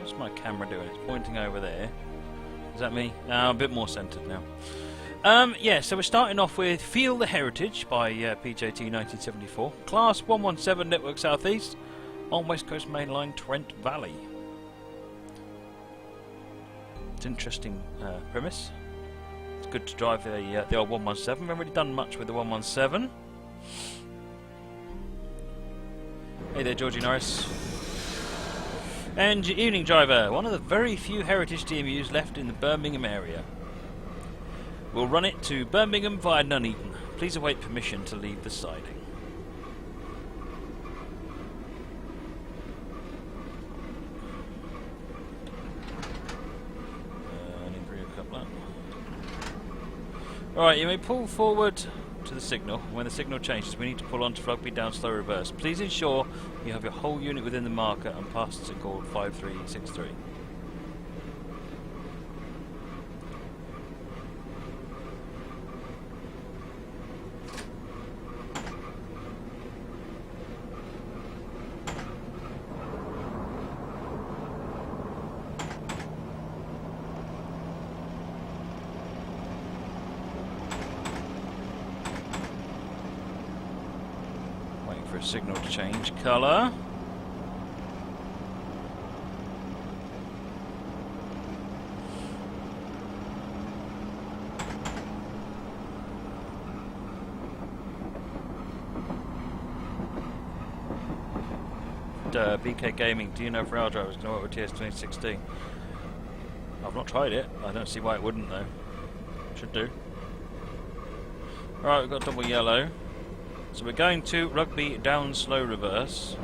What's my camera doing? It's pointing over there. Is that me? I'm a bit more centered now. Yeah, so we're starting off with Feel the Heritage by PJT 1974. Class 117 Network Southeast on West Coast Mainline, Trent Valley. It's an interesting premise. It's good to drive the old 117. We haven't really done much with the 117. Hey there, Georgie Norris. And your evening driver, one of the very few heritage DMUs left in the Birmingham area. We'll run it to Birmingham via Nuneaton. Please await permission to leave the siding. Alright, you may pull forward to the signal. When the signal changes, we need to pull on to rugby down slow reverse. Please ensure you have your whole unit within the marker and pass the signal 5363. For a signal to change colour. BK Gaming, do you know if rail drivers can work with TS 2016? I've not tried it. I don't see why it wouldn't though. Should do. Alright, we've got double yellow. So we're going to rugby down slow reverse.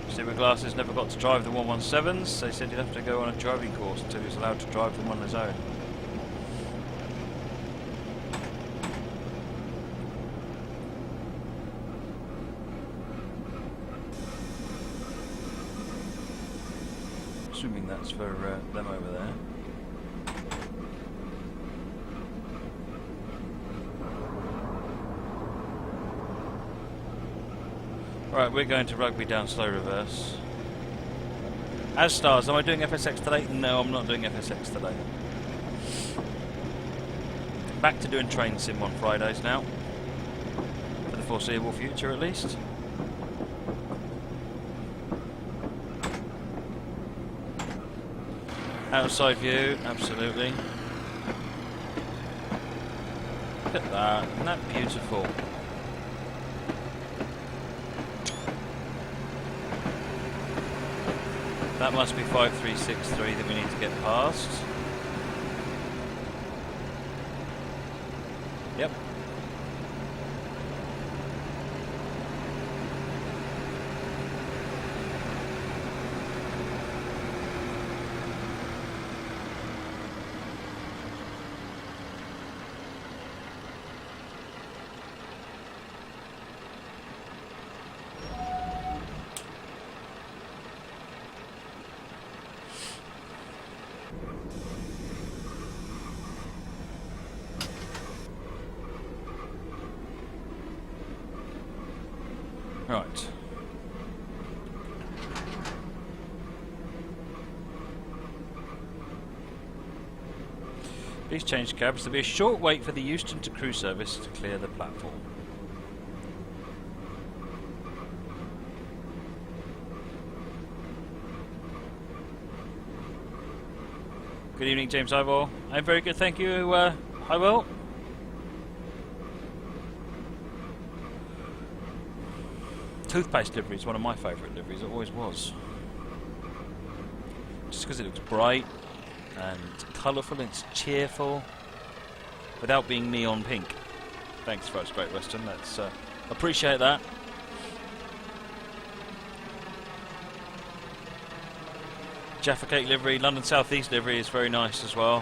Silver Glasses never got to drive the 117s. They said he'd have to go on a driving course until he was allowed to drive them on his own. Assuming that's for them over there. Right, we're going to rugby down slow reverse. As stars, am I doing FSX today? No, I'm not doing FSX today. Back to doing train sim on Fridays now. For the foreseeable future at least. Outside view, absolutely. Look at that, isn't that beautiful? That must be 5363 that we need to get past. Yep. Right. Please change cabs. There'll be a short wait for the Euston to Crewe service to clear the platform. Good evening, James Ivor. I'm very good, thank you. I will. Toothpaste livery is one of my favourite liveries, it always was. Just because it looks bright and colourful and it's cheerful without being neon pink. Thanks, folks, Great Western, let's appreciate that. Jaffa Cake livery, London South East livery is very nice as well.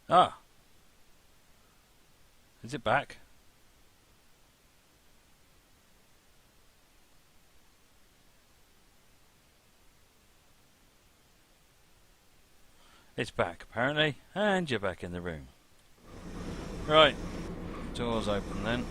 Ah. Is it back? It's back, apparently. And you're back in the room. Right. Doors open then.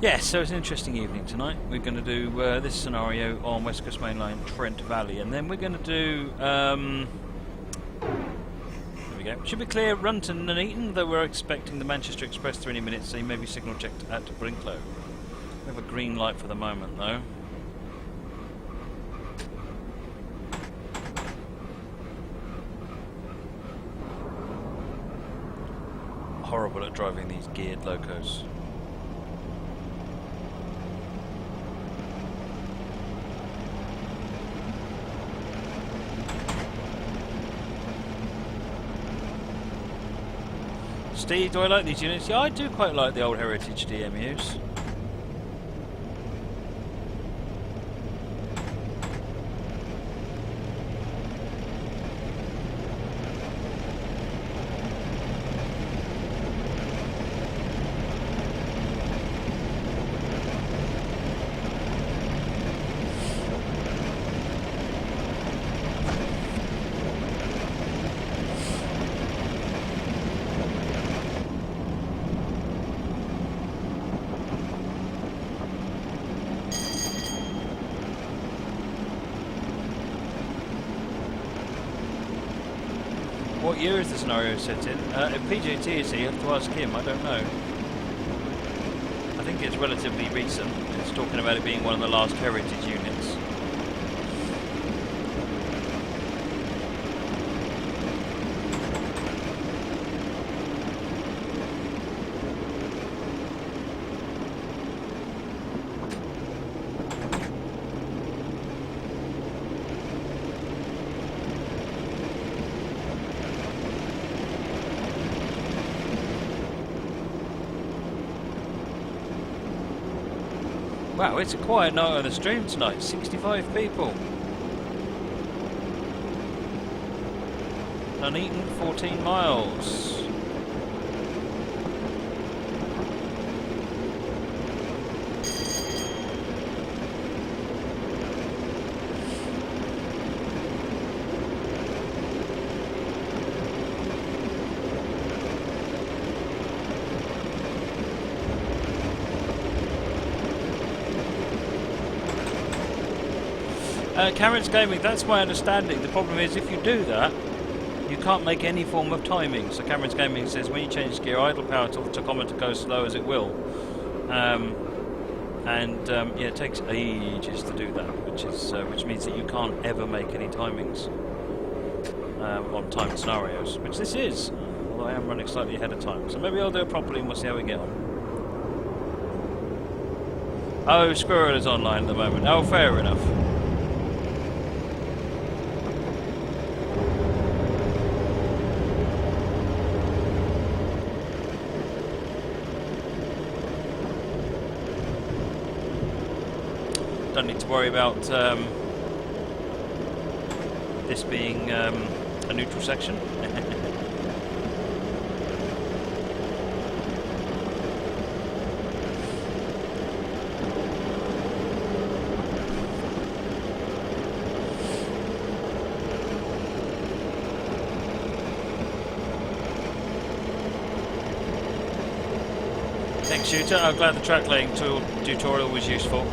Yes, so it's an interesting evening tonight. We're going to do this scenario on West Coast Main Line, Trent Valley, and then we're going to do, there we go. Should be clear, run to Nuneaton, though we're expecting the Manchester Express 30 minutes, so you may be signal checked at Brinklow. We have a green light for the moment, though. Horrible at driving these geared locos. Steve, do I like these units? Yeah, I do quite like the old heritage DMUs. What year is the scenario set in? If PJT is here, you have to ask him, I don't know. I think it's relatively recent. It's talking about it being one of the last heritage units. Wow, it's a quiet night on the stream tonight. 65 people. Nuneaton, 14 miles. Cameron's Gaming, that's my understanding. The problem is if you do that, you can't make any form of timing. So Cameron's Gaming says when you change gear, idle power till the tachometer goes slow as it will. Yeah, it takes ages to do that, which means that you can't ever make any timings on timed scenarios, which this is, although I am running slightly ahead of time. So maybe I'll do it properly and we'll see how we get on. Oh, Squirrel is online at the moment. Oh, fair enough. Don't need to worry about this being a neutral section. Thanks, Shooter. I'm glad the track laying tutorial was useful.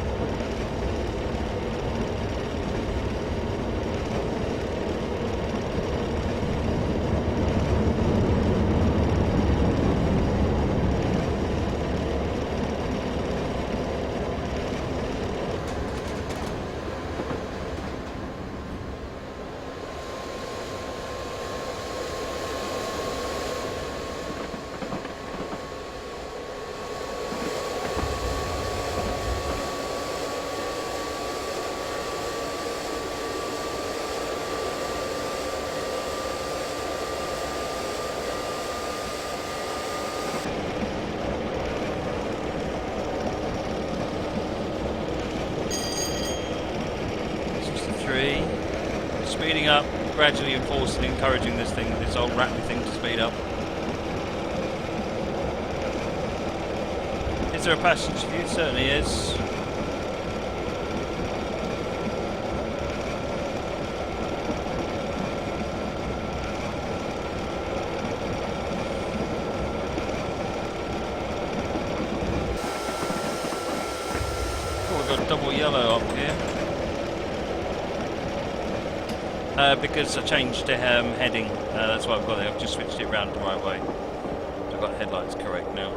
speeding up, gradually encouraging this old rattly thing to speed up. Is there a passenger view? Certainly is. Double yellow up here because I changed the heading. That's why I've got it. I've just switched it around the right way. So I've got headlights correct now.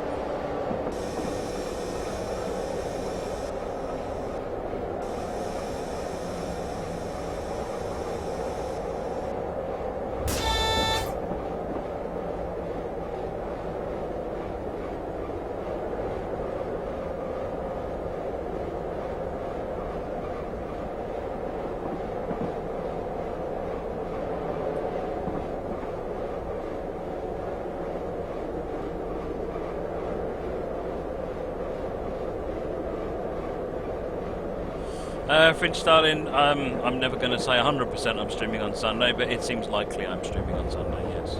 Fringe Starling, I'm never going to say 100% I'm streaming on Sunday, but it seems likely I'm streaming on Sunday, yes.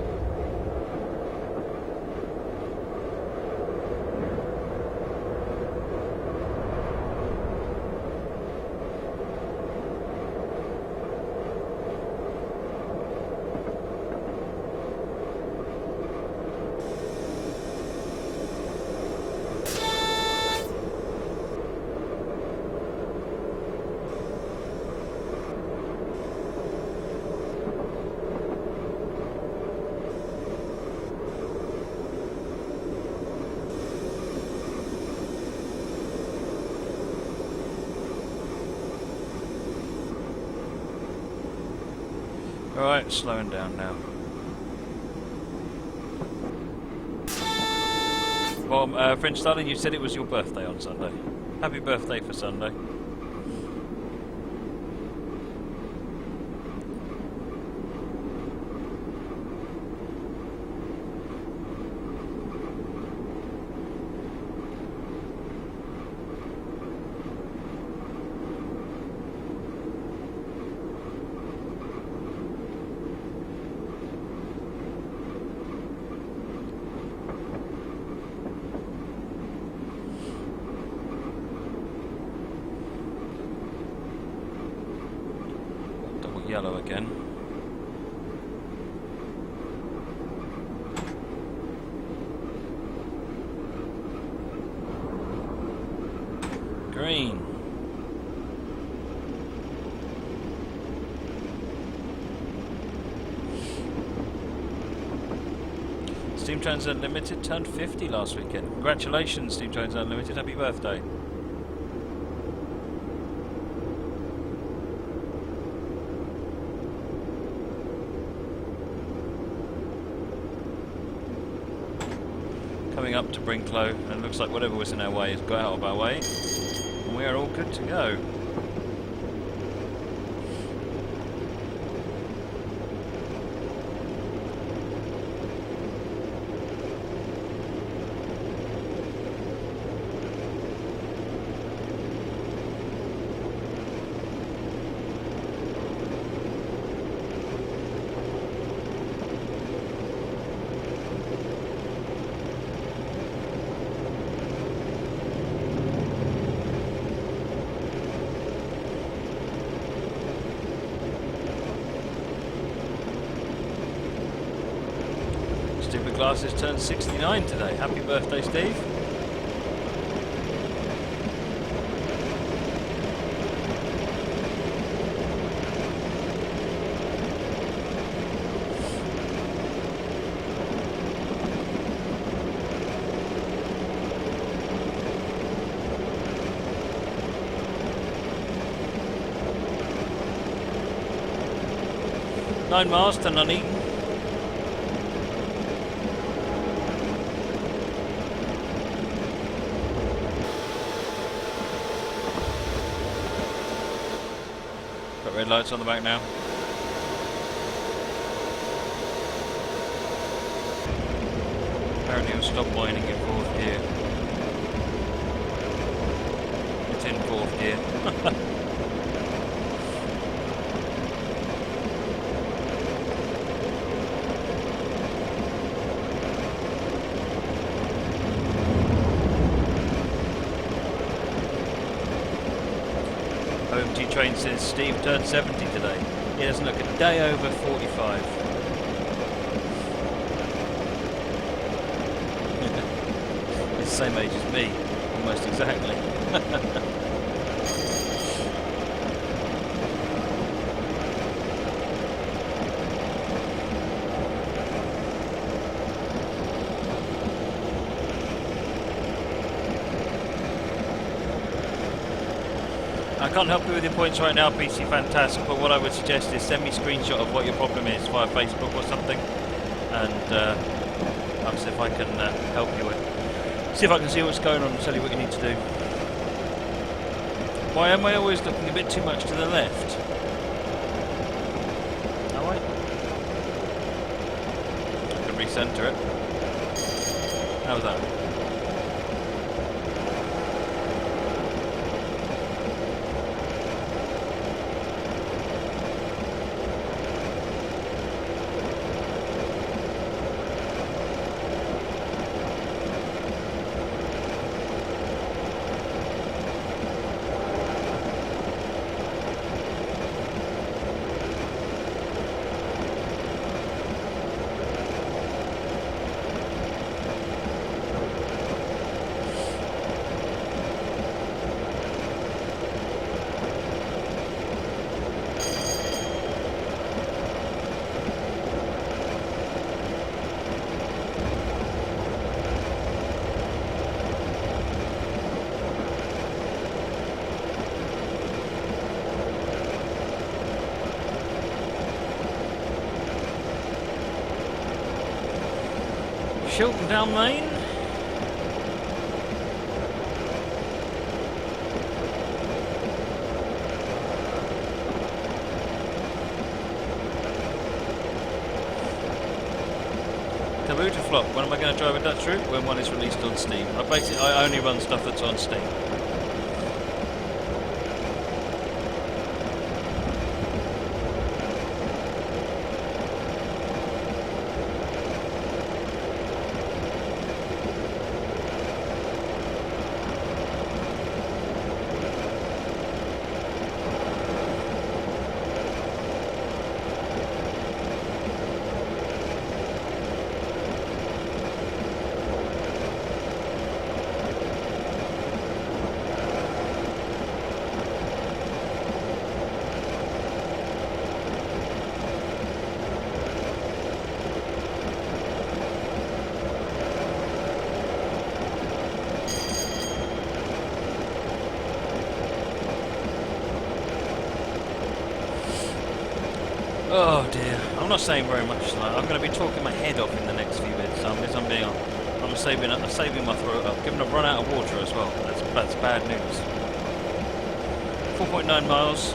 Alright, slowing down now. Well, French Starling, you said it was your birthday on Sunday. Happy birthday for Sunday. Yellow again. Green. Steam Trains Unlimited turned 50 last weekend. Congratulations, Steam Trains Unlimited. Happy birthday. Coming up to Brinklow, and it looks like whatever was in our way has got out of our way, and we are all good to go. Stupid Glasses turned 69 today. Happy birthday, Steve. Nine miles to Nuneaton. Red lights on the back now. Apparently it'll stop whining in fourth gear. It's in fourth gear. 70 train says Steve turned 70 today. He doesn't look a day over 45. He's the same age as me, almost exactly. I can't help you with your points right now, PC Fantastic, but what I would suggest is send me a screenshot of what your problem is via Facebook or something, and I'll see if I can help you with. See if I can see what's going on and tell you what you need to do. Why am I always looking a bit too much to the left? Am I? I can recenter it. How's that? Chilton down lane. Taboo to flop. When am I going to drive a Dutch route? When one is released on Steam. I only run stuff that's on Steam. Oh dear, I'm not saying very much tonight. I'm going to be talking my head off in the next few minutes. I'm saving my throat up. Given I've run out of water as well. That's bad news. 4.9 miles.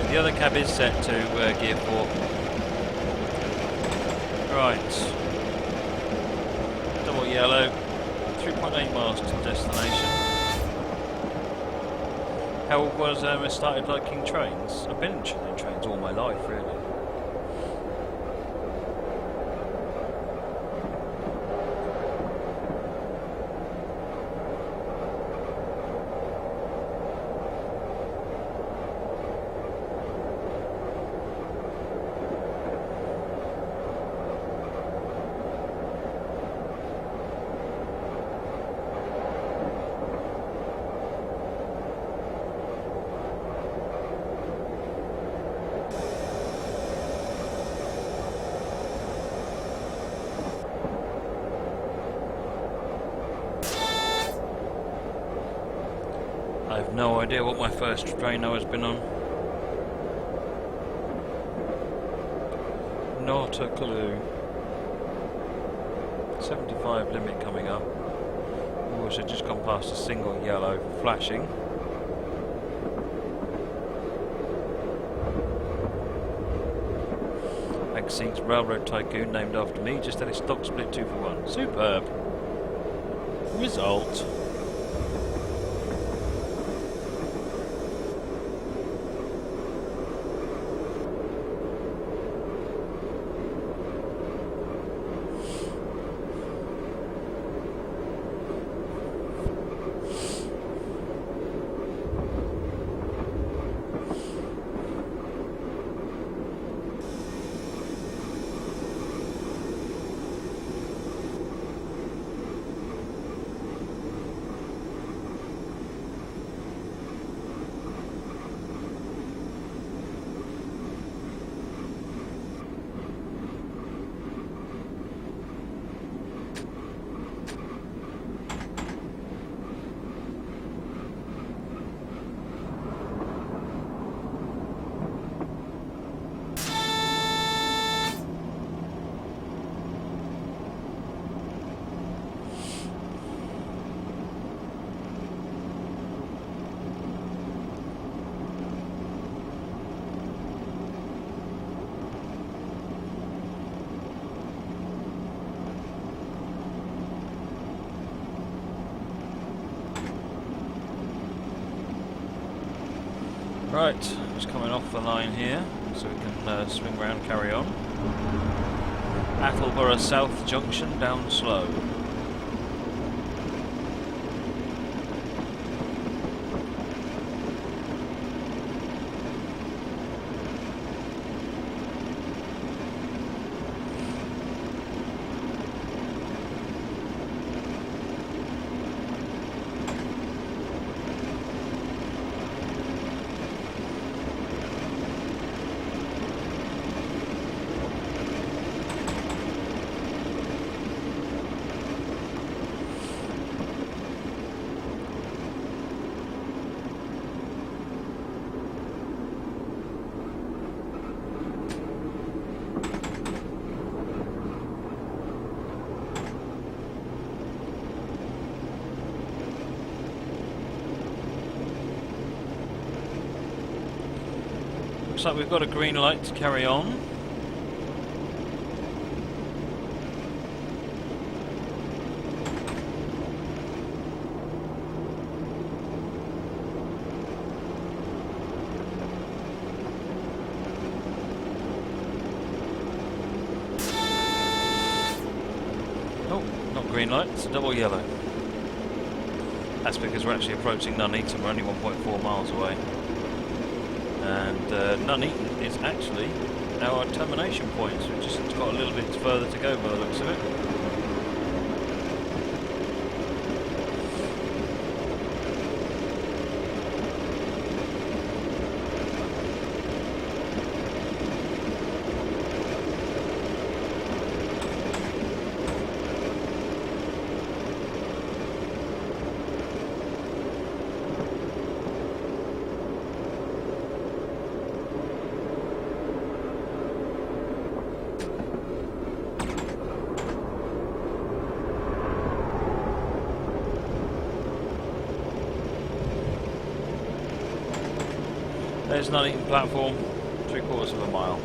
The other cab is set to gear 4. Right. Double yellow. 3.8 miles to destination. How was I started liking trains? I've been in trains all my life, really. No idea what my first trainer has been on. Not a clue. 75 limit coming up. We've also just gone past a single yellow flashing. Seats Railroad Tycoon, named after me, just had its stock split 2 for 1. Superb. Result. Right, just coming off the line here, so we can swing round, carry on. Attleborough South Junction, down slow. Looks like we've got a green light to carry on. Oh, not green light, it's a double yellow. That's because we're actually approaching Nuneaton, we're only 1.4 miles away. And Nuneaton is actually our termination point, so we've just got a little bit further to go by the looks of it. There's Nuneaton platform, 3/4 of a mile.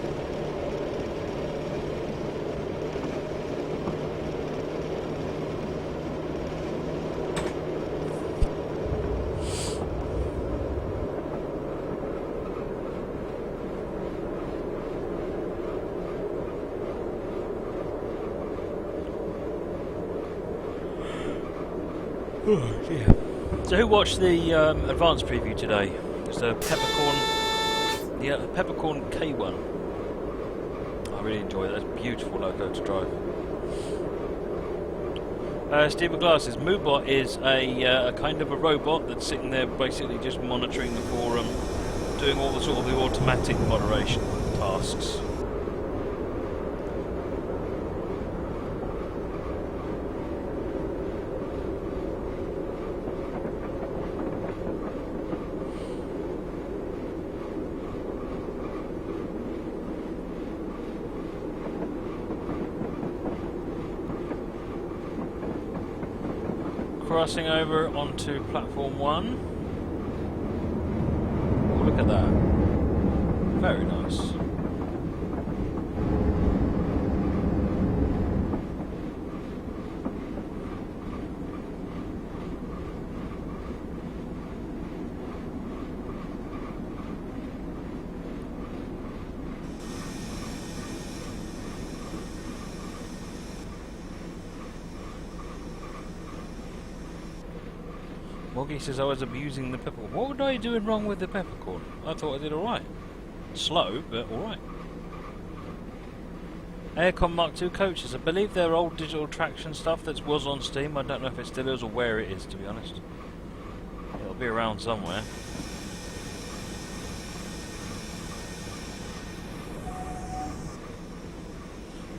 Oh dear. So who watched the advanced preview today? It's a Peppercorn K1. I really enjoy it. That's a beautiful loco to drive. Steve Glasses, Moobot is a kind of a robot that's sitting there basically just monitoring the forum, doing all the sort of the automatic moderation tasks. crossing over onto platform 1. Oh, look at that. Very nice. Moggy says I was abusing the peppercorn. What would I do wrong with the peppercorn? I thought I did alright. Slow, but alright. Aircon Mark II coaches. I believe they're old digital traction stuff that was on Steam. I don't know if it still is or where it is, to be honest. It'll be around somewhere.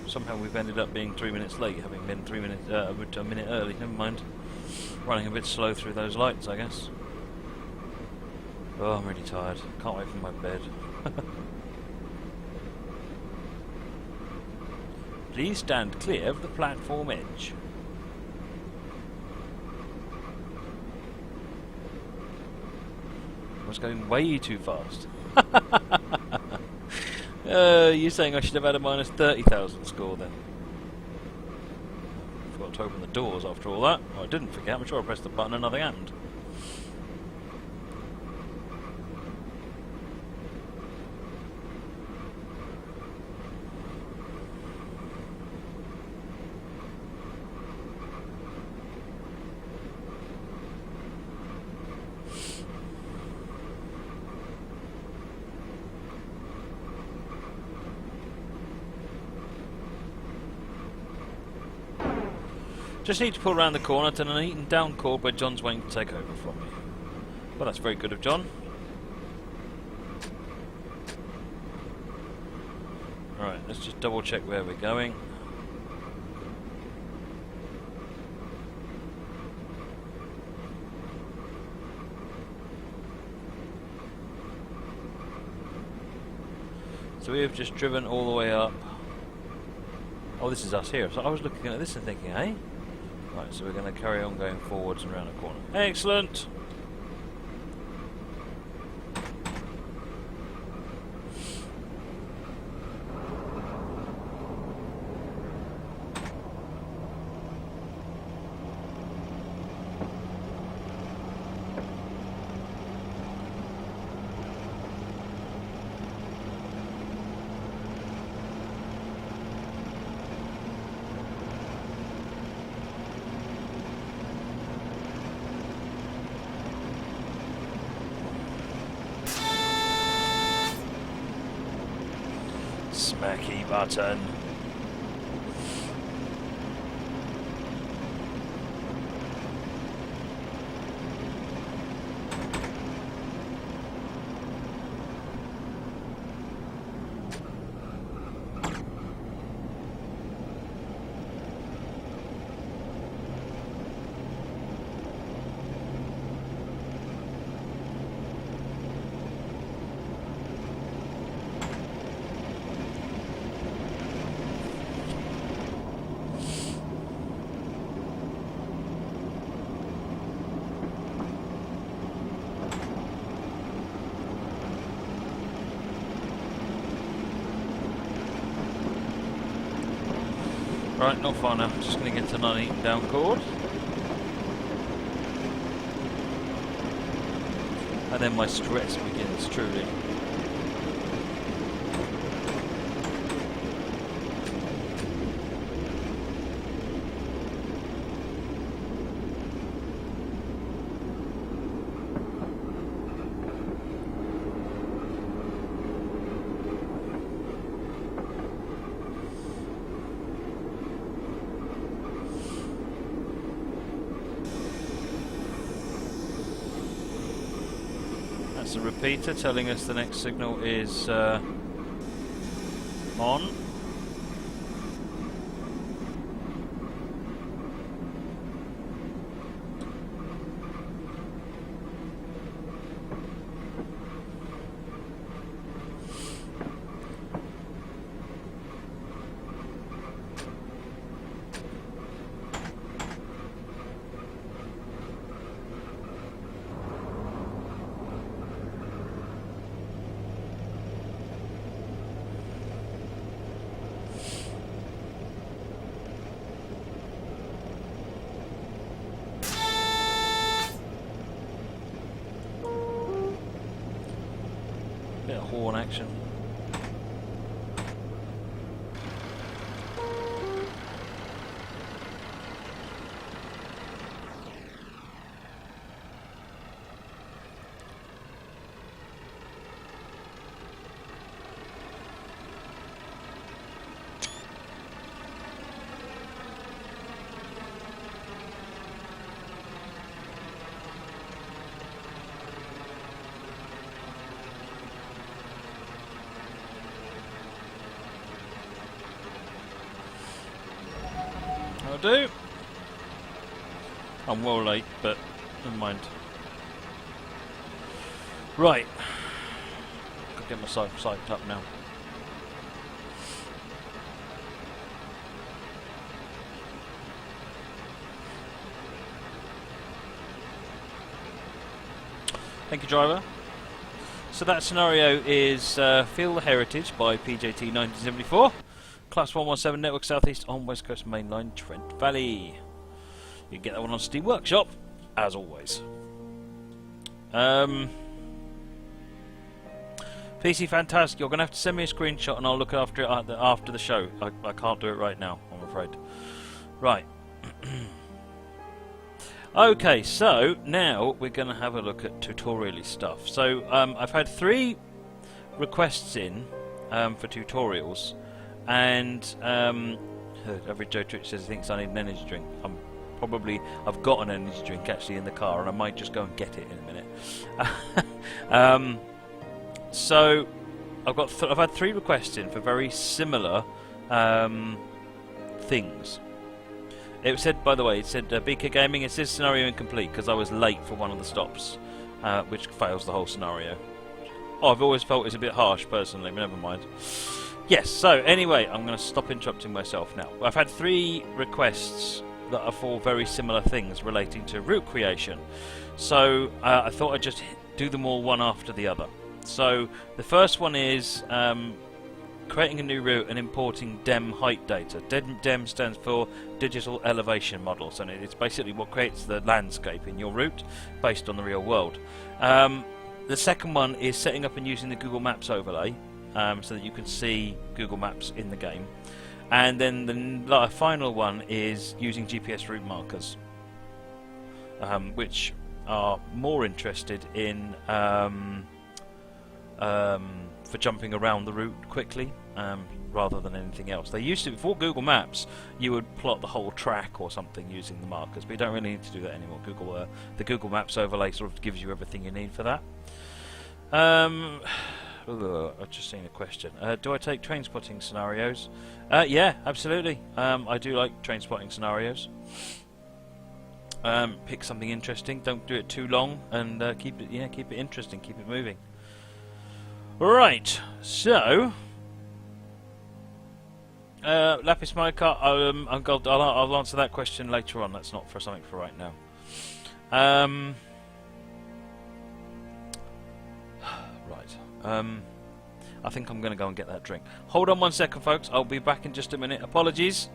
Somehow we've ended up being 3 minutes late, having been 3 minutes, a minute early. Never mind. Running a bit slow through those lights, I guess. Oh, I'm really tired. Can't wait for my bed. Please stand clear of the platform edge. I was going way too fast. You're saying I should have had a minus 30,000 score then? Forgot to open the doors after all that. Well, I didn't forget. I'm sure I pressed the button and nothing happened. Just need to pull around the corner to Nuneaton down chord where John's waiting to take over from me. Well, that's very good of John. Right, let's just double check where we're going. So we have just driven all the way up. Oh, this is us here. So I was looking at this and thinking, eh? Right, so we're going to carry on going forwards and around the corner. Excellent! Smacky button. Right, not far now. Just going to get to Nuneaton down chord. And then my stress begins, truly. That's a repeater telling us the next signal is on. spawn action. I'll do. I'm well late, but never mind. Right. Gotta get myself psyched up now. Thank you, driver. So that scenario is Feel the Heritage by PJT 1974. Class 117 Network Southeast on West Coast Mainline, Trent Valley. You can get that one on Steam Workshop, as always. PC Fantastic, you're going to have to send me a screenshot and I'll look after it after the show. I can't do it right now, I'm afraid. Right. Okay, so now we're going to have a look at tutorial stuff. So I've had 3 requests in for tutorials. And every Joe Twitch says he thinks I need an energy drink. I've got an energy drink actually in the car, and I might just go and get it in a minute. So I've had 3 requests in for very similar things. It said, by the way, it said BK Gaming. It says scenario incomplete because I was late for one of the stops, which fails the whole scenario. Oh, I've always felt it's a bit harsh personally, but never mind. Yes, so anyway, I'm going to stop interrupting myself now. I've had 3 requests that are for very similar things relating to route creation. So I thought I'd just do them all one after the other. So the first one is creating a new route and importing DEM height data. DEM stands for Digital Elevation Models, and it's basically what creates the landscape in your route based on the real world. The second one is setting up and using the Google Maps overlay. So that you can see Google Maps in the game. And then the final one is using GPS route markers, which are more interested in for jumping around the route quickly rather than anything else. They used to, before Google Maps, you would plot the whole track or something using the markers, but you don't really need to do that anymore. The Google Maps overlay sort of gives you everything you need for that. I've just seen a question. Do I take train spotting scenarios? Yeah, absolutely. I do like train spotting scenarios. Pick something interesting. Don't do it too long, and keep it interesting. Keep it moving. Right. So, Lapis Minecart. I'll answer that question later on. That's not for something for right now. I think I'm going to go and get that drink. Hold on one second, folks. I'll be back in just a minute. Apologies.